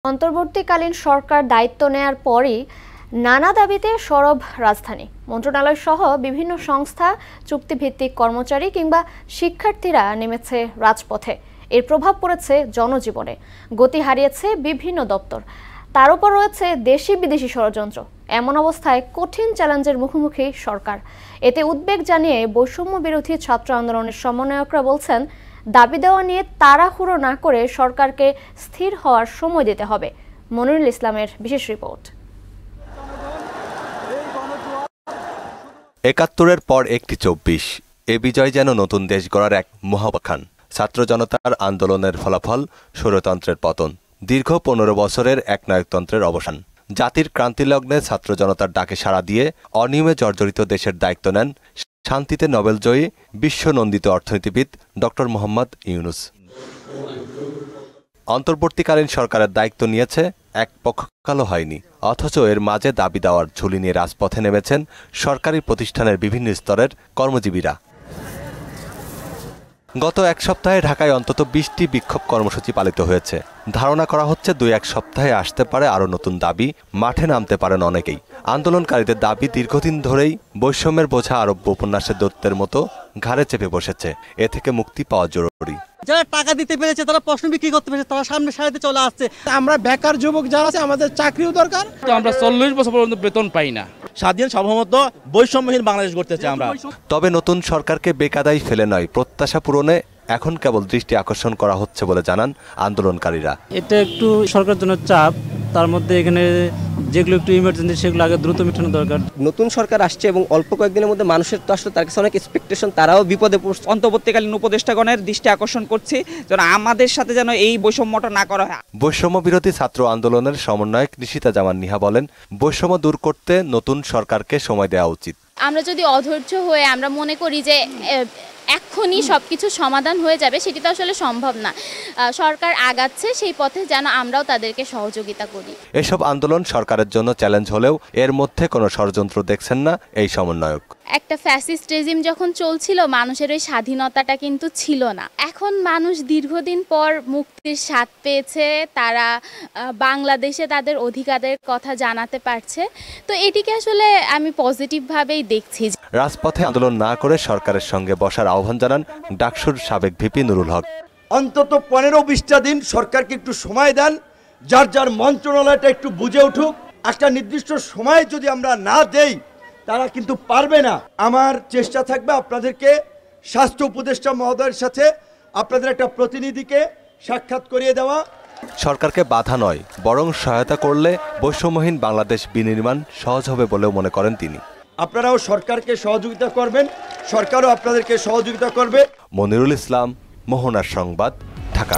অন্তর্বর্তীকালীন সরকার দায়িত্ব নেয়ার পরই নানা দাবিতে সরব রাজধানী। মন্ত্রণালয় সহ বিভিন্ন সংস্থা, চুক্তিভিত্তিক কর্মচারী কিংবা শিক্ষার্থীরা নেমেছে রাজপথে। এর প্রভাব পড়েছে জনজীবনে, গতি হারিয়েছে বিভিন্ন দপ্তর। তার উপর রয়েছে দেশি বিদেশি ষড়যন্ত্র। এমন অবস্থায় কঠিন চ্যালেঞ্জের মুখোমুখি সরকার। এতে উদ্বেগ জানিয়ে বৈষম্য বিরোধী ছাত্র আন্দোলনের সমন্বয়করা বলছেন, দাবি দেওয়া নিয়ে তাড়াহুড়ো না করে সরকারকে স্থির হওয়ার সময় দিতে হবে। মনিরুল ইসলামের বিশেষ রিপোর্ট। ৭১-এর পর একটি ২৪। এ বিজয় যেন নতুন দেশ গড়ার এক মহাবাখান। ছাত্র জনতার আন্দোলনের ফলাফল স্বৈরতন্ত্রের পতন, দীর্ঘ ১৫ বছরের একনায়কতন্ত্রের অবসান। জাতির ক্রান্তিলগ্নে ছাত্র জনতার ডাকে সাড়া দিয়ে অনিয়মে জর্জরিত দেশের দায়িত্ব নেন শান্তিতে নোবেলজয়ী বিশ্বনন্দিত অর্থনীতিবিদ ডক্টর মোহাম্মদ ইউনূস। অন্তর্বর্তীকালীন সরকারের দায়িত্ব নিয়েছে এক পক্ষকালও হয়নি, অথচ এর মাঝে দাবি দেওয়ার ঝুলি নিয়ে রাজপথে নেমেছেন সরকারি প্রতিষ্ঠানের বিভিন্ন স্তরের কর্মজীবীরা। গত এক সপ্তাহে ঢাকায় অন্তত ২০টি বিক্ষোভ কর্মসূচি পালিত হয়েছে। ধারণা করা হচ্ছে ২-১ সপ্তাহে আসতে পারে আরও নতুন দাবি, মাঠে নামতে পারেন অনেকেই। আন্দোলনকারীদের দাবি দীর্ঘদিন ধরেই বৈষম্যের বোঝা আরব্য উপন্যাসের দৈত্যের মতো ঘাড়ে চেপে বসেছে। এ থেকে মুক্তি পাওয়া জরুরি। যারা টাকা দিতে পেরেছে, তারা প্রশ্ন বিক্রি করতে পেরেছে, তারা সামনে সারিতে চলে আসছে। আমরা বেকার যুবক যারা আছে, আমাদের চাকরিও দরকার। আমরা ৪০ বছর পর্যন্ত বেতন পাই না। স্বাধীন সার্বভৌমত্ব বৈষম্যহীন বাংলাদেশ গড়তে চাই আমরা। তবে নতুন সরকারকে বেকায়দায় ফেলে নয়, প্রত্যাশা পূরণে এখন কেবল দৃষ্টি আকর্ষণ করা হচ্ছে বলে জানান আন্দোলনকারীরা। এটা একটু সরকারের জন্য চাপ, তার মধ্যে এখানে যেগুলো একটু ইমার্জেন্সি সেগুলো আগে দ্রুত মেটানো দরকার। নতুন সরকার আসছে এবং অল্প কয়েকদিনের মধ্যে মানুষের তো আসলে তার কাছে অনেক এক্সপেকটেশন, তারাও বিপদে পড়ছে। অন্তর্বর্তীকালীন উপদেষ্টাগণের দৃষ্টি আকর্ষণ করছি যেন আমাদের সাথে যেন এই বৈষম্যটা না করা হয়। বৈষম্য বিরোধী ছাত্র আন্দোলনের সমন্বয়ক নিশিতা জামান নিহা বলেন, বৈষম্য দূর করতে নতুন সরকারকে সময় দেওয়া উচিত। আমরা যদি অধৈর্য হয়ে আমরা মনে করি যে এখনই সবকিছু সমাধান হয়ে যাবে, সেটি তো আসলে সম্ভব না। সরকার আগাচ্ছে সেই পথে, যেন আমরাও তাদেরকে সহযোগিতা করি। এসব আন্দোলন সরকারের জন্য চ্যালেঞ্জ হলেও এর মধ্যে কোনো ষড়যন্ত্র দেখছেন না এই সমন্বয়ক। একটা ফ্যাসিস্ট রেজিম যখন চলছিল, মানুষের ওই স্বাধীনতাটা কিন্তু ছিল না। এখন মানুষ দীর্ঘদিন পর মুক্তির স্বাদ পেয়েছে, তারা বাংলাদেশে তাদের অধিকারের কথা জানাতে পারছে। তো এটিকে আসলে আমি পজিটিভভাবেই দেখছি। রাজপথে আন্দোলন না করে সরকারের সঙ্গে বসার আহ্বান জানান ডাকসুর সাবেক ভিপি নুরুল হক। অন্তত ১৫-২০টা দিন সরকারকে একটু সময় দেন, যার যার মন্ত্রণালয়টা একটু বুঝে উঠুক। একটা নির্দিষ্ট সময় যদি আমরা না দেই, তারা কিন্তু পারবে না। আমার চেষ্টা থাকবে আপনাদেরকে স্বাস্থ্য উপদেষ্টা মহোদয়ের সাথে আপনাদের একটা প্রতিনিধিকে সাক্ষাৎ করিয়ে দেওয়া। সরকারকে বাধা নয়, বরং সহায়তা করলে বৈষম্যহীন বাংলাদেশ বিনির্মাণ সহজ হবে বলেও মনে করেন তিনি। আপনারাও সরকারকে সহযোগিতা করবেন, সরকারও আপনাদেরকে সহযোগিতা করবে। মনিরুল ইসলাম, মোহনার সংবাদ, ঢাকা।